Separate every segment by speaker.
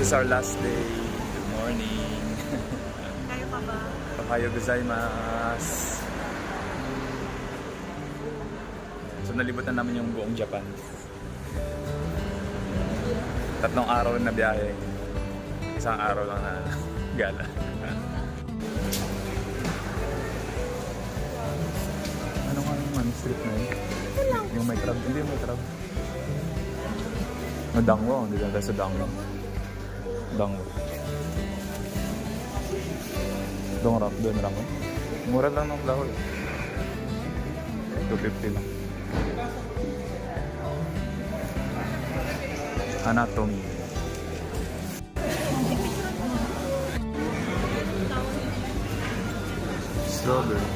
Speaker 1: is our last day. Good morning.
Speaker 2: Kayo pa ba?
Speaker 1: Ohayo gozaimasu. So nalibutan namin yung buong Japan. 3 araw na biyahe. 1 araw lang na gala. Ano nga naman street na yun? Yung may crab. Hindi yung may crab. Dangwo. Hindi lang tayo sa Dangwo. Dangwo. Dongrap. Doon lang. Mura lang ng lahol. 250 lang. Anatomy. Strawberry.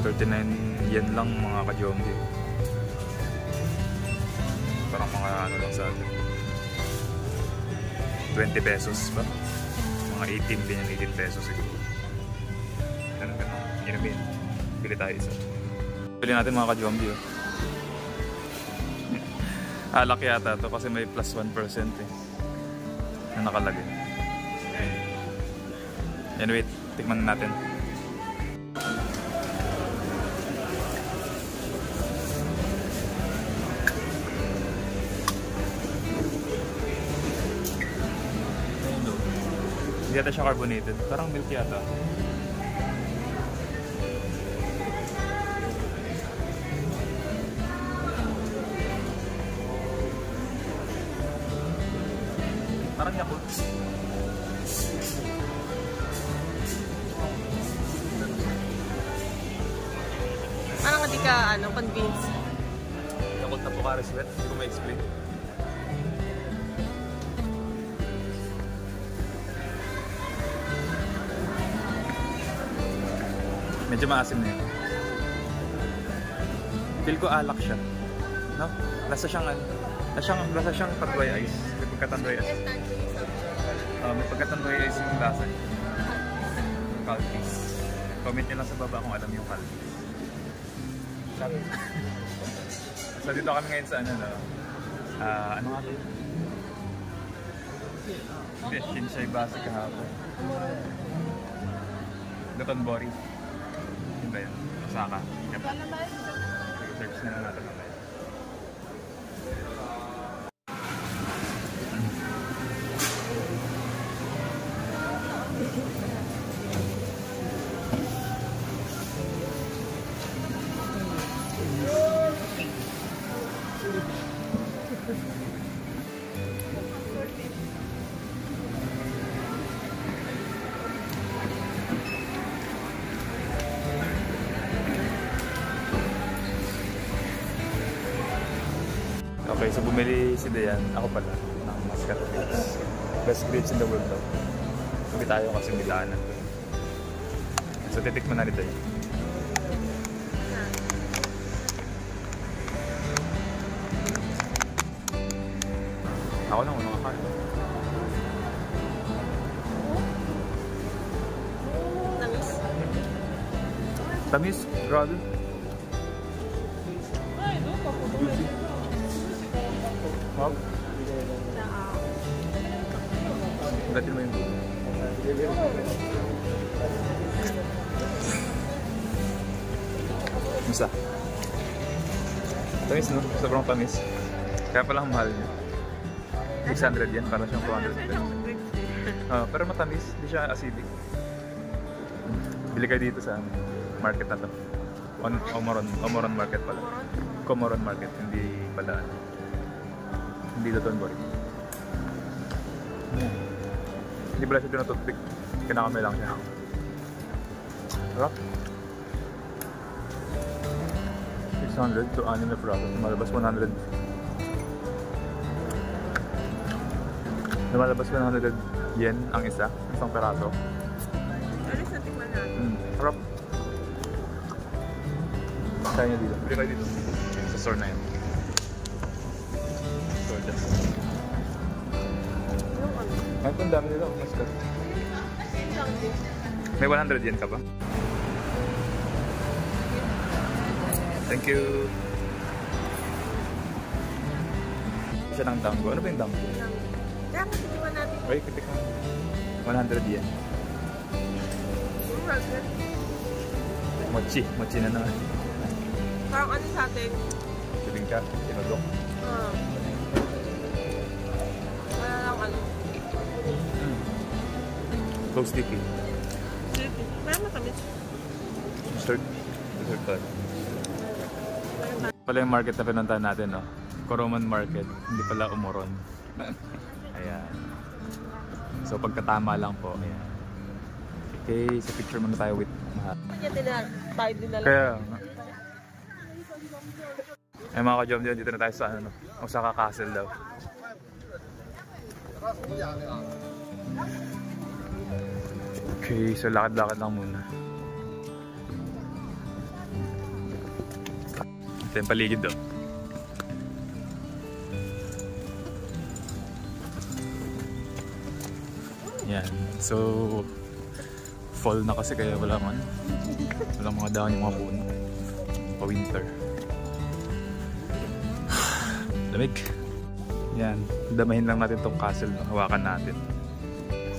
Speaker 1: $39 yen lang mga ka-jonggi. Parang mga ano lang sa atin. 20 pesos ba? Mga 18 pesos siguro. Ganun. Yun. Bili tayo isa. Bili natin mga ka-jonggi. Alak yata to kasi may plus 1% eh. Na nakalagay. Anyway, tikman natin. Hindi yata siya carbonated. Parang milk yata. Parang Yakult.
Speaker 2: Parang hindi ka convinced.
Speaker 1: Yakult na Pocari Sweat. Hindi ko ma-explain. Medyo maasim na yun. Feel ko alak siya. No? Lasa siyang Tandoy Ice. May pagka-Tandoy Ice. May pagka-Tandoy Ice yung lasa niya. Calpis. Comment nyo lang sa baba kung alam yung Calpis. So dito kami ngayon sa ano nga ito? Hindi, Shinsai Basi kahapon. Dotonbori. Yun ba yun? Osaka. Search na lang natin mamaya. Okay, so bumili si Dayan, ako pala, ng Muscat grapes. Best grapes in the world daw. Sabi tayo kasi milaanan. So titikman na ni Dayan. Ako lang, unang akain.
Speaker 2: Tamis?
Speaker 1: Tamis? Grabe. Wow. Gatin mo yung dulo. Musta? Tamis no? Sobrang tamis. Kaya palang mahal niya. 600 yan, parang siyang 200 pesos. Pero matamis, hindi siya acidic. Bili kayo dito sa market na to. Omoron Market pala. Comoron Market, hindi pala hindi Dotonbori. Hindi pala siya tinututpik. Kinakamay lang siya. Sarap. 600 to 6 na piraso. Malabas 100. Lumalabas 100 yen ang isa. Isang piraso.
Speaker 2: Alis na tikman natin.
Speaker 1: Sarap. Kaya niya dito. Bili kayo dito. Sa store na yun. Ay, kung dami nila, mas ka. May 100 yen ka ba? Thank you. siya ng dango. Ano ba yung dango?
Speaker 2: Kaya nga titikman natin.
Speaker 1: Ay, titikman. 100 yen. Mochi. Mochi na naman.
Speaker 2: Parang ano sa atin?
Speaker 1: Bibingka, tinodok.
Speaker 2: Wala lang ano.
Speaker 1: So sticky.
Speaker 2: Sleepy. Kaya matamis.
Speaker 1: Dessert. Dessert tayo. Pala yung market na pinuntahan natin, no? Koroman Market. Hindi pala Umuron. Ayan. So pagkatama lang po. Ayan. Okay, sa picture muna tayo with Mahal.
Speaker 2: Tayo din na lang.
Speaker 1: Kaya nga. Ay mga ka-jom dyan, dito na tayo sa ano, Osaka Castle daw. Okay, so lakad-lakad lang muna. Ito yung paligid daw. Yan, so fall na kasi kaya walang mga dahon yung mga puno. Pa-winter. Lamig. Yan, damahin lang natin tong castle, hawakan natin.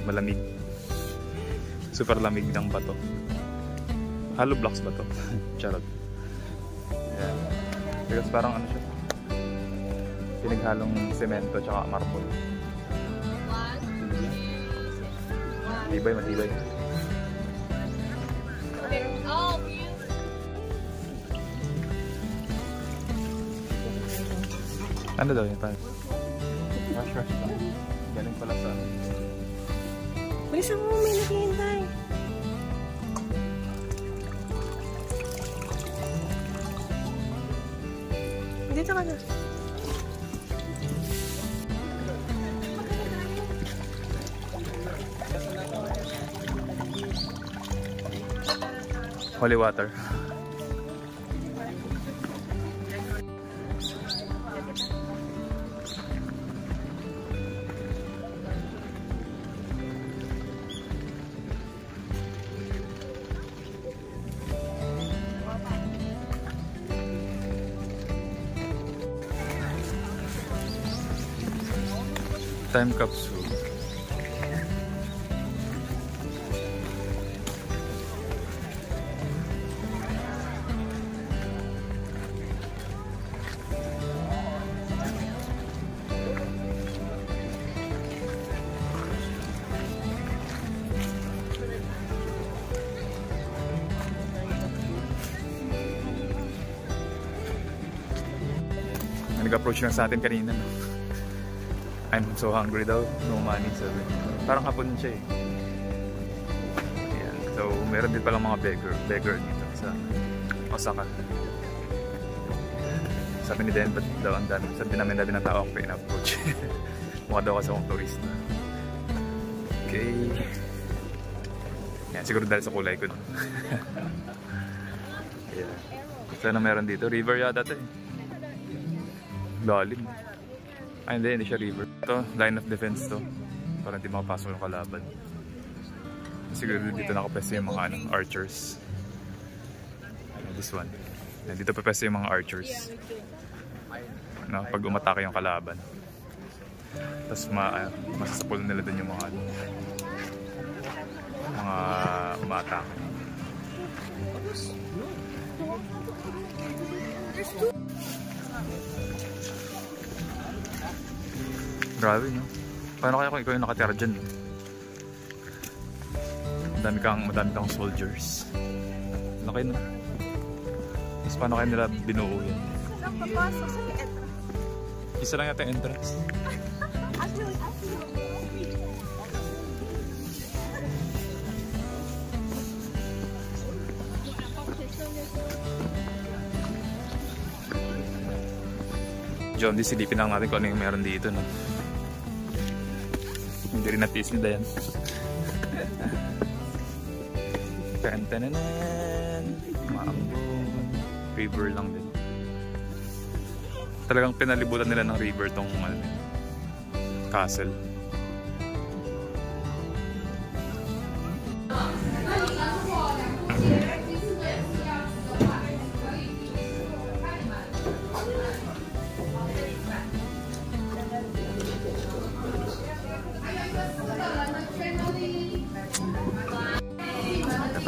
Speaker 1: Malamig. Super lamig ng bato. Hollow blocks ba to? Charot. Yan. Because parang ano siya, pinaghalong semento tsaka marble. Matibay, matibay. Ano daw yun? Rush lang. Galing pala sa...
Speaker 2: Bilisan mo, may naghihintay. Dito ka na.
Speaker 1: Holy water. Time capsule. Nag-approach lang sa atin kanina, no? I'm so hungry daw, no money, sabi. Parang hapon siya eh. Ayan. So, meron din palang mga beggar dito sa Osaka. Sabi ni Den, ba't daw ang dami? Sabi namin dami ng tao ang pina-approach. Mukha daw kasi akong turista. Okay. Ayan, siguro dahil sa kulay ko. Ayan. Sana meron dito. River yata ito eh. Lalim. Ay, hindi siya river. Ito, line of defense to. Para hindi makapasok yung kalaban. Siguro dito nakapwesto yung mga archers. This one. Dito papwesto yung mga archers. No, pag umatake yung kalaban. Tapos masasapul nila dun yung mga umatake. Grabe, no? Paano kaya kung ikaw yung nakatira dyan, eh? Madami kang soldiers. Laki, no? Tapos paano kaya nila binuo yan?
Speaker 2: Saan papasok sa entrance?
Speaker 1: Isa lang yata yung entrance. John, silipin lang natin kung ano yung meron dito, no? Hindi rin natiis ni Dayan. Tantananan. Maambong. River lang din. Talagang pinalibutan nila ng river tong castle.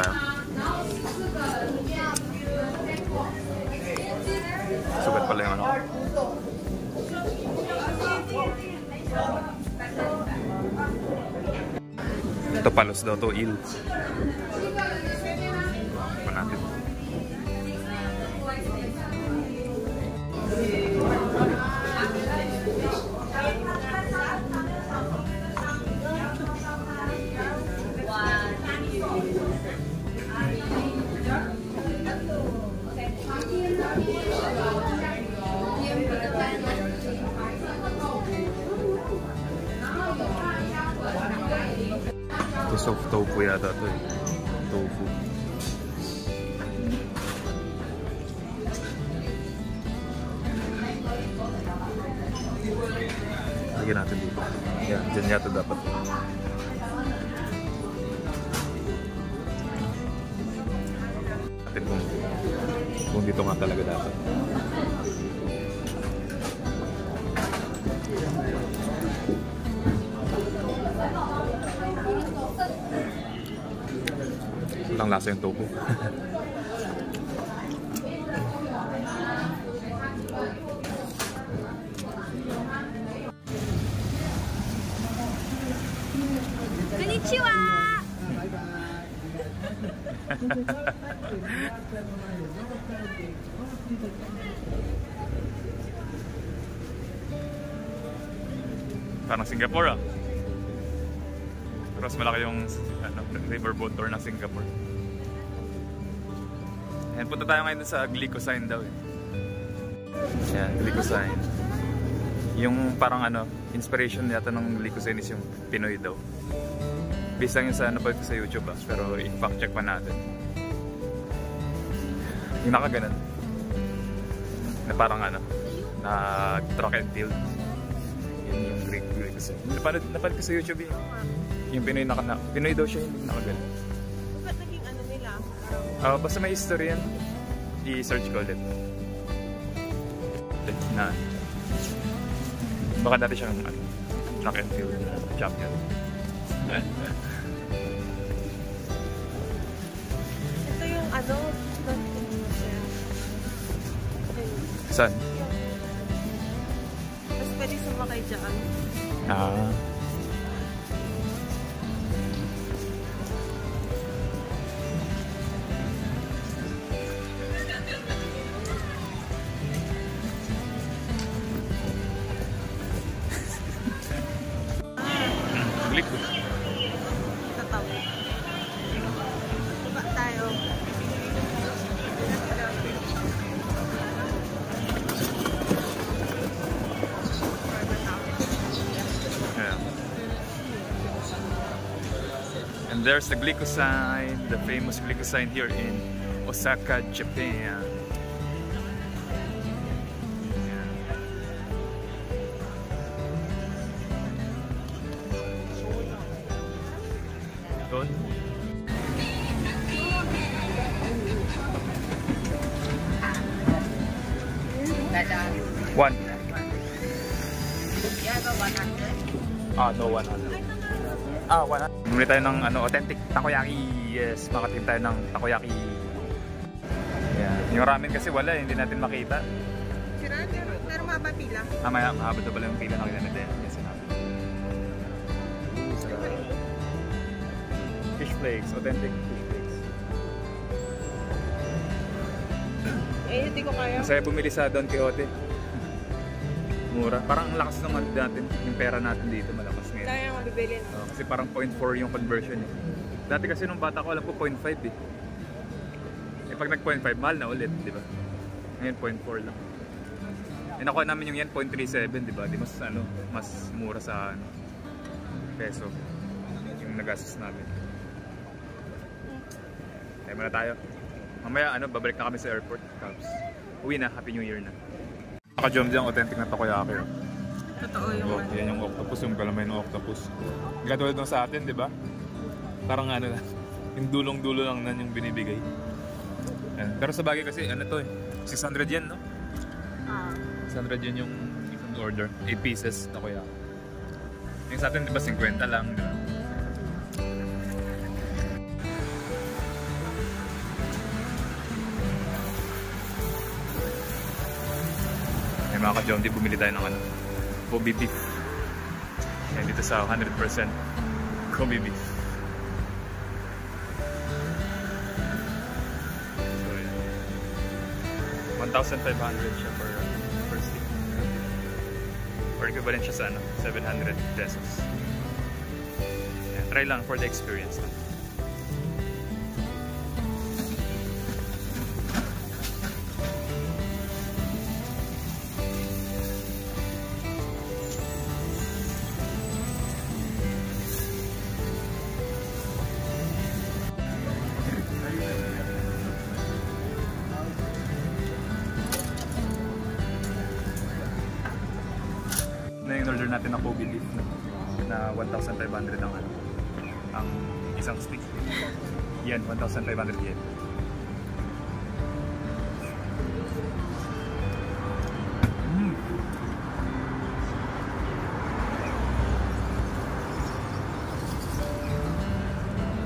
Speaker 1: tayo. Sugat pala yung ano. Ito palos daw to, il. Pa natin. Ito soft tofu yata ito eh. Tofu. Lagyan natin dito. Yan, dyan yata dapat. Natin kung dito nga talaga dapat. Ang lasa yung tofu.
Speaker 2: Konnichiwa!
Speaker 1: Parang Singapore ah. Pero mas malaki yung riverboat tour ng Singapore. Ayan, punta tayo ngayon sa Glycosine daw eh. Ayan, Glycosine. Yung parang inspiration yata ng Glycosine is yung Pinoy daw. Based lang yun sa sa YouTube ah, pero i-fact check pa natin. Yung nakaganan. Na parang na track and field. Yun yung Glycosine. Napanood ko sa YouTube eh. Yung Pinoy daw siya yung nakaganan.
Speaker 2: Ba't naging nila?
Speaker 1: Basta may history yan. I-search ko ulit. Na baka dati siyang track and field champion.
Speaker 2: Ito yung
Speaker 1: Saan?
Speaker 2: mas pwede sumakay dyan.
Speaker 1: Ah.
Speaker 2: Tatawa. Baba tayo.
Speaker 1: And there's the Glycosine, the famous Glycosine here in Osaka, Japan. Doon. One. No, 100. 100. Bumili tayo ng authentic takoyaki. Yes, makatim tayo ng takoyaki. Yan. Yung ramen kasi wala, hindi natin makita.
Speaker 2: Sira, pero mahaba pila.
Speaker 1: Mamaya, mahaba na pala yung pila na kinanit eh. Yes, sinabi. Fish flakes, authentic fish flakes.
Speaker 2: Hindi ko kaya.
Speaker 1: Masaya bumili sa Don Quixote. Mura. Parang ang lakas naman natin, yung pera natin dito malakas ngayon.
Speaker 2: Kaya mabibili.
Speaker 1: Kasi parang 0.4 yung conversion eh. Dati kasi nung bata ko alam ko 0.5 eh. Pag nag 0.5 mahal na ulit, di ba? Ngayon 0.4 lang. Nakuha namin yung yan 0.37, di ba? Di mas mas mura sa peso yung nagastos namin. Kaya muna tayo. Mamaya babalik na kami sa airport. Tapos uwi na, Happy New Year na. Naka-jom dyan, authentic na takoyaki.
Speaker 2: Totoo yung
Speaker 1: yan yung octopus, yung kalamay ng octopus. Katulad nung sa atin, di ba? Parang yung dulong-dulo lang nan yung binibigay. Yan. Pero sa bagay kasi, 600 yen, no? 600 yen yung order. 8 pieces takoyaki. Yung sa atin, di ba, 50 lang, di ba? Mga ka-John, bumili tayo ng ano, Kobe beef. Yan, dito sa 100% Kobe beef. So, yan. 1,500 siya per stick. Or equivalent siya sa ano, 700 pesos. Yan, try lang for the experience lang. Na yung order natin na Kobe beef na 1,500 ang ano, ang isang stick. Yan, 1,500 yen.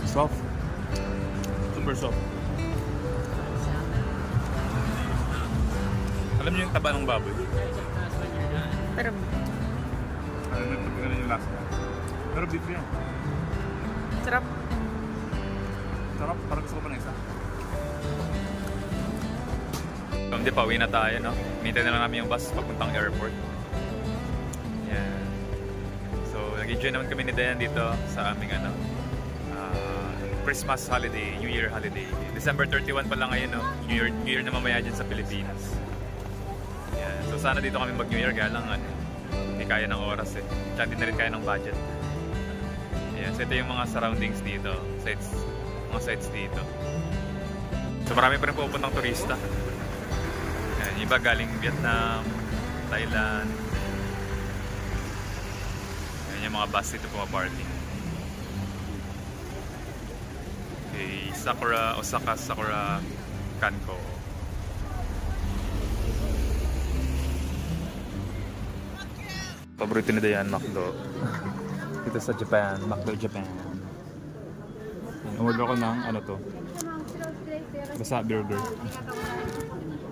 Speaker 1: Soft. Super soft. Alam niyo yung taba ng baboy?
Speaker 2: Pero,
Speaker 1: Ano yung last na? Pero beef yan.
Speaker 2: sarap.
Speaker 1: Sarap, parang gusto ko pa na isa. So, hindi pa, uwi na tayo, no? Hintay na lang namin yung bus papuntang airport. Yan. So, nag-enjoy naman kami ni Dayan dito sa aming ano, Christmas holiday, New Year holiday. December 31 pa lang ngayon, no? New Year na mamaya dyan sa Pilipinas. Yan. So, sana dito kami mag-New Year, kaya lang ano, hindi kaya ng oras eh. Tsaka hindi na rin kaya ng budget. Ayan, so ito yung mga surroundings dito. Mga sites dito. So marami pa rin pupuntang turista. Ayan, iba galing Vietnam, Thailand. Ayan yung mga bus dito pumaparking. Okay, Osaka Sakura Kanko. Paborito na Dayan, McDo. Dito sa Japan, McDo Japan. Umorder ko ng ano to? Basta burger.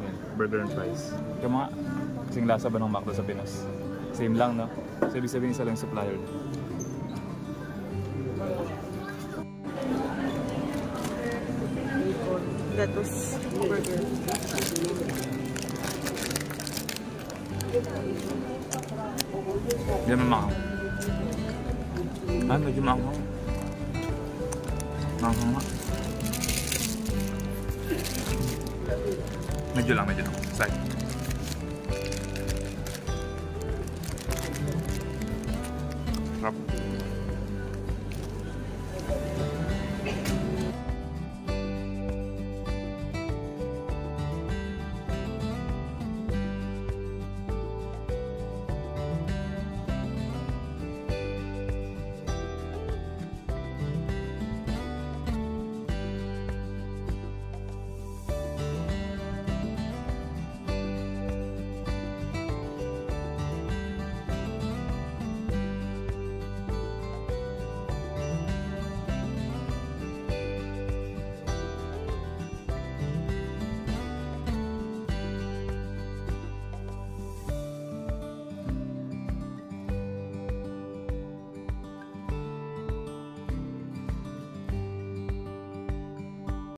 Speaker 1: Ayan, burger and fries. Yung mga kasing lasa ba ng McDo sa Pinas? Same lang, no? So ibig sabihin isa lang yung supplier.
Speaker 2: Gatos burger.
Speaker 1: Hindi naman mahang. Medyo mahang. Mahang nga. Medyo lang. Side. Sarap.